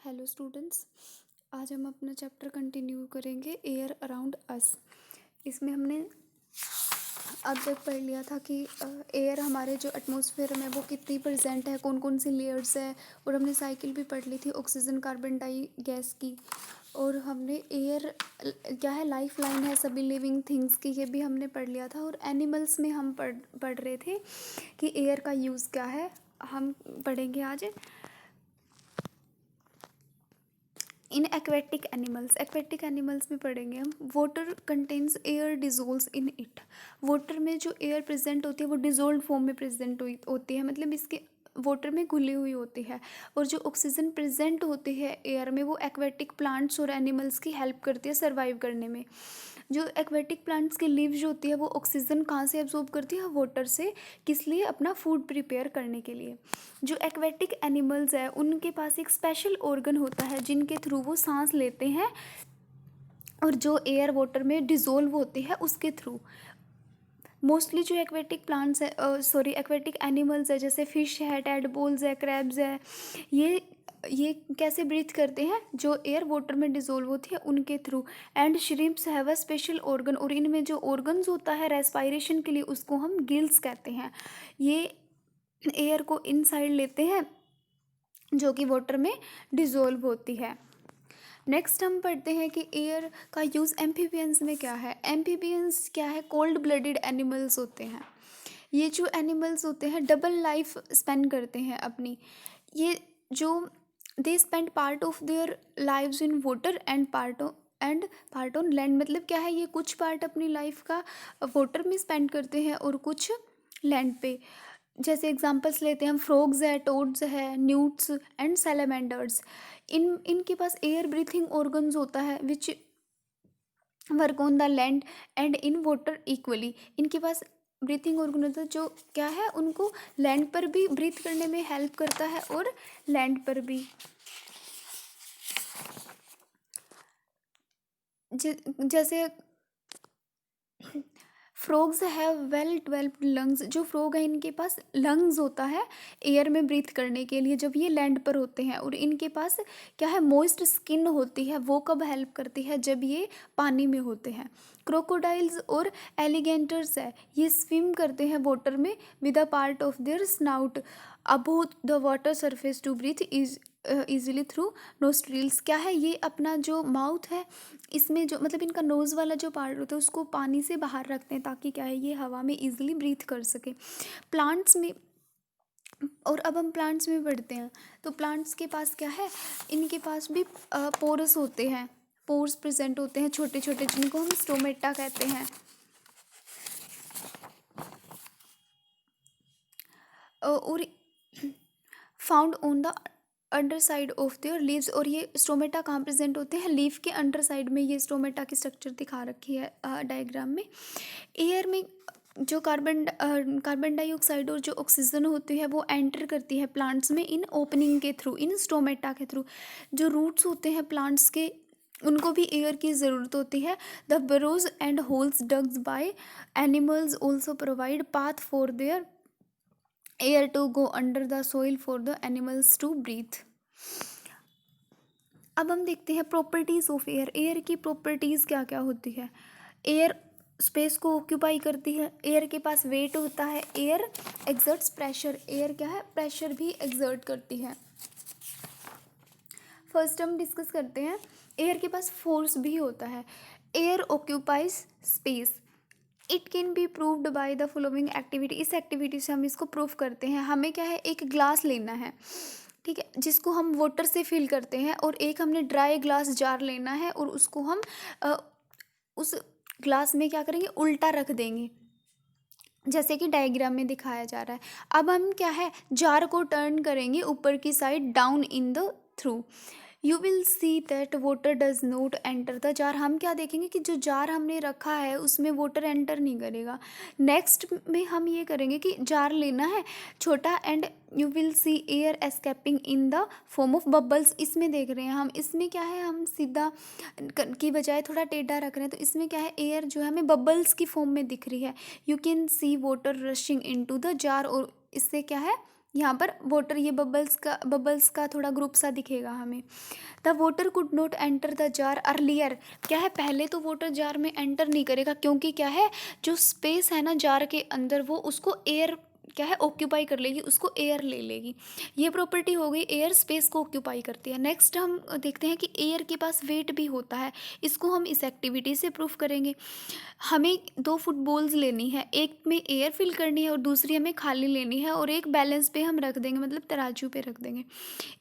Hello students. आज हम अपना चैप्टर कंटिन्यू करेंगे एयर अराउंड अस। इसमें हमने अब तक पढ़ लिया था कि एयर हमारे जो एटमॉस्फेयर में वो कितनी प्रेजेंट है, कौन कौन सी लेयर्स है, और हमने साइकिल भी पढ़ ली थी ऑक्सीजन कार्बन डाई गैस की। और हमने एयर क्या है, लाइफ लाइन है सभी लिविंग थिंग्स की, ये भी हमने पढ़ लिया था। और एनिमल्स में हम पढ़ रहे थे कि एयर का यूज़ क्या है। हम पढ़ेंगे आज इन एक्वेटिक एनिमल्स में पढ़ेंगे हम। Water contains air dissolves in it. Water में जो एयर प्रेजेंट होती है वो डिजोल्व फॉर्म में प्रेजेंट होती है, मतलब इसके वाटर में घुली हुई होती है। और जो ऑक्सीजन प्रेजेंट होती है एयर में वो एक्वेटिक प्लांट्स और एनिमल्स की हेल्प करती है सर्वाइव करने में। जो एक्वेटिक प्लांट्स की लीव्स होती है वो ऑक्सीजन कहाँ से एब्जॉर्ब करती है, वाटर से। किस लिए? अपना फूड प्रिपेयर करने के लिए। जो एक्वेटिक एनिमल्स है उनके पास एक स्पेशल ऑर्गन होता है जिनके थ्रू वो सांस लेते हैं, और जो एयर वाटर में डिज़ोल्व होती है उसके थ्रू। मोस्टली जो एक्वेटिक प्लांट्स है एक्वेटिक एनिमल्स है, जैसे फिश है, टेडपोल्स है, क्रैब्स है, ये कैसे ब्रीथ करते हैं? जो एयर वाटर में डिज़ोल्व होती है उनके through. And shrimps have a special organ, और इनमें जो ऑर्गन्स होता है रेस्पायरेशन के लिए उसको हम गिल्स कहते हैं। ये एयर को इनसाइड लेते हैं जो कि वाटर में डिज़ोल्व होती है। नेक्स्ट हम पढ़ते हैं कि एयर का यूज़ एम्फीबियंस में क्या है। एम्फीबियंस क्या है? कोल्ड ब्लडेड एनिमल्स होते हैं। ये जो एनिमल्स होते हैं डबल लाइफ स्पेंड करते हैं अपनी। ये जो they spend part of their lives in water and part on land. मतलब क्या है, ये कुछ पार्ट अपनी लाइफ का वाटर में स्पेंड करते हैं और कुछ लैंड पे। जैसे एग्जांपल्स लेते हैं हम, फ्रॉग्स है, टोड्स है, न्यूट्स एंड सैलामेंडर्स। इनके पास एयर ब्रीथिंग ऑर्गन्स होता है which work on the land and in water equally. इनके पास ब्रीथिंग ऑर्गन होता है जो क्या है, उनको लैंड पर भी ब्रीथ करने में हेल्प करता है और लैंड पर भी। जैसे frogs have well developed lungs. जो फ्रॉग है इनके पास लंग्स होता है एयर में ब्रीथ करने के लिए जब ये लैंड पर होते हैं। और इनके पास क्या है, मॉइस्ट स्किन होती है। वो कब हेल्प करती है? जब ये पानी में होते हैं। क्रोकोडाइल्स और एलिगेंटर्स है, ये स्विम करते हैं वाटर में with a part of their snout above the water surface to breathe easily through nostrils. क्या है, ये अपना जो माउथ है इसमें जो मतलब इनका नोज़ वाला जो पार्ट होता है उसको पानी से बाहर रखते हैं ताकि क्या है, ये हवा में इजीली ब्रीथ कर सके। प्लांट्स में, और अब हम प्लांट्स में बढ़ते हैं तो प्लांट्स के पास क्या है, इनके पास भी पोरस होते हैं। पोर्स प्रेजेंट होते हैं छोटे छोटे, जिनको हम स्टोमेटा कहते हैं। और found on the under side of their leaves. और ये स्टोमेटा कहाँ प्रेजेंट होते हैं? लीफ के अंडर साइड में ये स्टोमेटा की स्ट्रक्चर दिखा रखी है डायग्राम में। एयर में जो कार्बन डाइऑक्साइड और जो ऑक्सीजन होती है वो एंटर करती है प्लांट्स में इन ओपनिंग के थ्रू, इन स्टोमेटा के थ्रू। जो रूट्स होते हैं प्लांट्स के उनको भी एयर की ज़रूरत होती है। The burrows and holes dugs by animals also provide path for their air to go under the soil for the animals to breathe. अब हम देखते हैं प्रॉपर्टीज़ ऑफ एयर। एयर की प्रॉपर्टीज़ क्या क्या होती है? एयर स्पेस को ऑक्यूपाई करती है। एयर के पास वेट होता है। Air exerts pressure. एयर क्या है, प्रेशर भी एक्सर्ट करती है। फर्स्ट हम डिस्कस करते हैं, एयर के पास फोर्स भी होता है। Air occupies space. It can be proved by the following activity. इस एक्टिविटी से हम इसको प्रूव करते हैं। हमें क्या है, एक ग्लास लेना है, ठीक है, जिसको हम वाटर से फिल करते हैं, और एक हमने ड्राई ग्लास जार लेना है और उसको हम उस ग्लास में क्या करेंगे, उल्टा रख देंगे, जैसे कि डायग्राम में दिखाया जा रहा है। अब हम क्या है, जार को टर्न करेंगे ऊपर की side, down in the through. You will see that water does not enter the jar. हम क्या देखेंगे कि जो जार हमने रखा है उसमें वाटर एंटर नहीं करेगा। नेक्स्ट में हम ये करेंगे कि जार लेना है छोटा, and you will C air escaping in the form of bubbles. इसमें देख रहे हैं हम, इसमें क्या है, हम सीधा की बजाय थोड़ा टेढ़ा रख रहे हैं, तो इसमें क्या है, एयर जो है हमें बबल्स की फॉर्म में दिख रही है। You can see water rushing into the jar, और इससे क्या है, यहाँ पर वाटर, ये बबल्स का थोड़ा ग्रुप सा दिखेगा हमें। The water could not enter the jar earlier, क्या है पहले तो वाटर जार में एंटर नहीं करेगा, क्योंकि क्या है जो स्पेस है ना जार के अंदर वो उसको एयर क्या है ऑक्यूपाई कर लेगी, उसको एयर ले लेगी। ये प्रॉपर्टी हो गई, एयर स्पेस को ऑक्यूपाई करती है। नेक्स्ट हम देखते हैं कि एयर के पास वेट भी होता है, इसको हम इस एक्टिविटी से प्रूफ करेंगे। हमें 2 फुटबॉल्स लेनी है, एक में एयर फिल करनी है और दूसरी हमें खाली लेनी है, और एक बैलेंस पे हम रख देंगे, मतलब तराजू पे रख देंगे।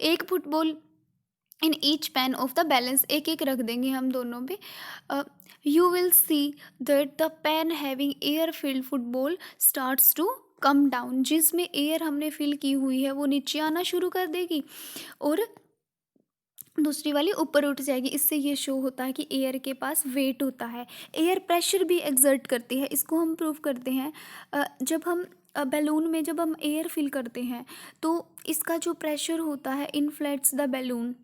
एक football in each pan of the balance, एक एक रख देंगे हम दोनों पे। You will see that the pan having air filled football starts to come down, जिसमें एयर हमने फिल की हुई है वो नीचे आना शुरू कर देगी और दूसरी वाली ऊपर उठ जाएगी। इससे ये शो होता है कि एयर के पास वेट होता है। एयर प्रेशर भी एक्सर्ट करती है, इसको हम प्रूव करते हैं। जब हम बैलून में जब हम एयर फिल करते हैं तो इसका जो प्रेशर होता है इनफ्लेट्स द बैलून,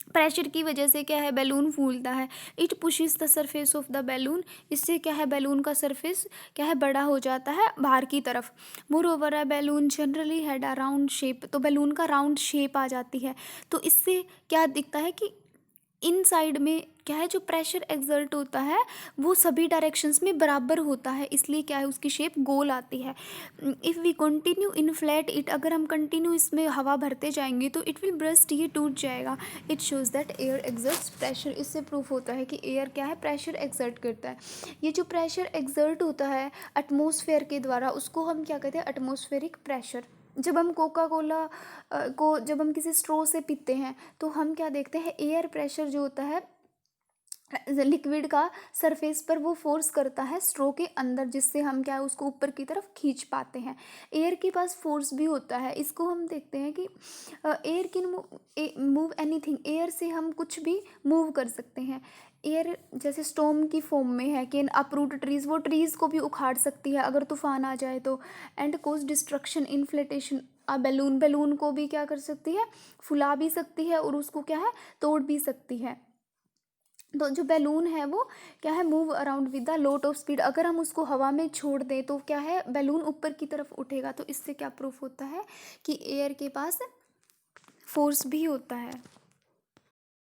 प्रेशर की वजह से क्या है बैलून फूलता है। It pushes the surface of the balloon, इससे क्या है बैलून का सरफेस क्या है बड़ा हो जाता है बाहर की तरफ। More over a balloon generally had a round shape, तो बैलून का राउंड शेप आ जाती है। तो इससे क्या दिखता है कि इन साइड में क्या है जो प्रेशर एक्सर्ट होता है वो सभी डायरेक्शंस में बराबर होता है, इसलिए क्या है उसकी शेप गोल आती है। If we continue inflate it, अगर हम कंटिन्यू इसमें हवा भरते जाएंगे तो इट विल ब्रस्ट, ये टूट जाएगा। It shows that air exerts pressure, इससे प्रूफ होता है कि एयर क्या है प्रेशर एक्सर्ट करता है। ये जो प्रेशर एक्सर्ट होता है एटमॉस्फेयर के द्वारा उसको हम क्या कहते हैं एटमॉस्फेरिक प्रेशर। जब हम कोका कोला को जब हम किसी स्ट्रॉ से पीते हैं तो हम क्या देखते हैं एयर प्रेशर जो होता है लिक्विड का सरफेस पर वो फोर्स करता है स्ट्रो के अंदर, जिससे हम क्या है उसको ऊपर की तरफ खींच पाते हैं। एयर के पास फोर्स भी होता है, इसको हम देखते हैं कि air can move anything, air से हम कुछ भी मूव कर सकते हैं। एयर जैसे स्टॉर्म की फॉर्म में है, कैन अपरूट ट्रीज, वो ट्रीज़ को भी उखाड़ सकती है अगर तूफान आ जाए तो। And cause destruction inflation a balloon, balloon को भी क्या कर सकती है फुला भी सकती है और उसको क्या है तोड़ भी सकती है। तो जो बैलून है वो क्या है move around with the lot of speed, अगर हम उसको हवा में छोड़ दें तो क्या है बैलून ऊपर की तरफ उठेगा। तो इससे क्या प्रूफ होता है कि एयर के पास फोर्स भी होता है।